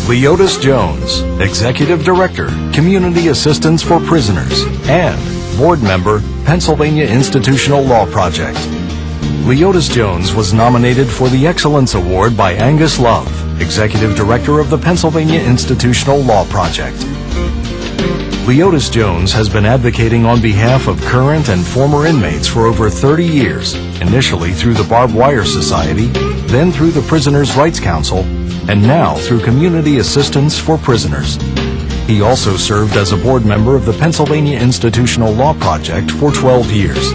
Leodus Jones, Executive Director, Community Assistance for Prisoners, and Board Member, Pennsylvania Institutional Law Project. Leodus Jones was nominated for the Excellence Award by Angus Love, Executive Director of the Pennsylvania Institutional Law Project. Leodus Jones has been advocating on behalf of current and former inmates for over 30 years, initially through the Barbed Wire Society, then through the Prisoners' Rights Council, and now through Community Assistance for Prisoners. He also served as a board member of the Pennsylvania Institutional Law Project for 12 years.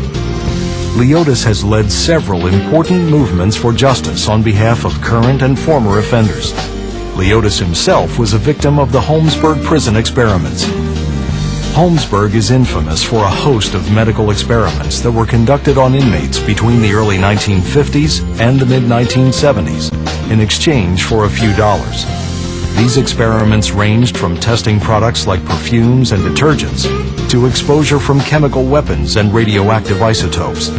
Leodus has led several important movements for justice on behalf of current and former offenders. Leodus himself was a victim of the Holmesburg prison experiments. Holmesburg is infamous for a host of medical experiments that were conducted on inmates between the early 1950s and the mid-1970s in exchange for a few dollars. These experiments ranged from testing products like perfumes and detergents to exposure from chemical weapons and radioactive isotopes.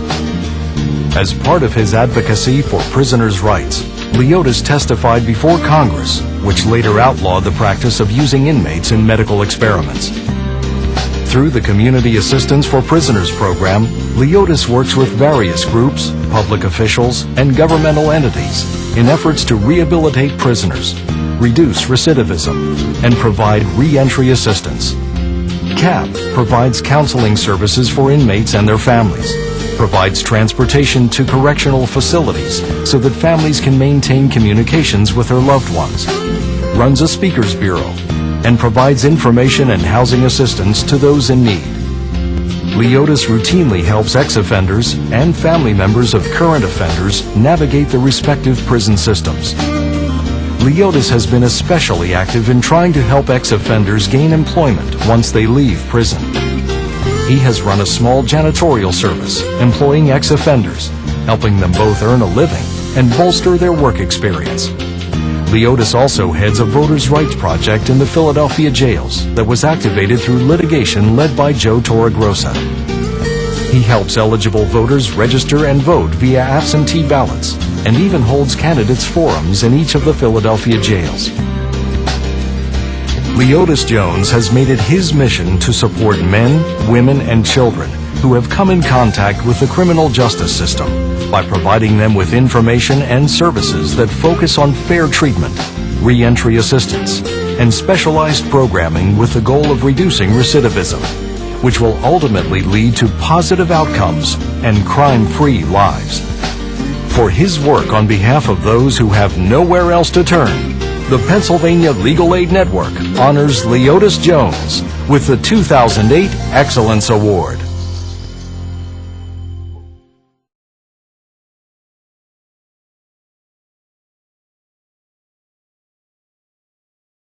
As part of his advocacy for prisoners' rights, Leodus testified before Congress, which later outlawed the practice of using inmates in medical experiments. Through the Community Assistance for Prisoners program, Leodus works with various groups, public officials, and governmental entities in efforts to rehabilitate prisoners, reduce recidivism, and provide re-entry assistance. CAP provides counseling services for inmates and their families, provides transportation to correctional facilities so that families can maintain communications with their loved ones, runs a speakers bureau, and provides information and housing assistance to those in need. Leodus routinely helps ex-offenders and family members of current offenders navigate the respective prison systems. Leodus has been especially active in trying to help ex-offenders gain employment once they leave prison. He has run a small janitorial service employing ex-offenders, helping them both earn a living and bolster their work experience. Leodus also heads a voters' rights project in the Philadelphia jails that was activated through litigation led by Joe Torregrossa. He helps eligible voters register and vote via absentee ballots and even holds candidates forums in each of the Philadelphia jails. Leodus Jones has made it his mission to support men, women, and children who have come in contact with the criminal justice system by providing them with information and services that focus on fair treatment, re-entry assistance, and specialized programming with the goal of reducing recidivism, which will ultimately lead to positive outcomes and crime-free lives. For his work on behalf of those who have nowhere else to turn, the Pennsylvania Legal Aid Network honors Leodus Jones with the 2008 Excellence Award.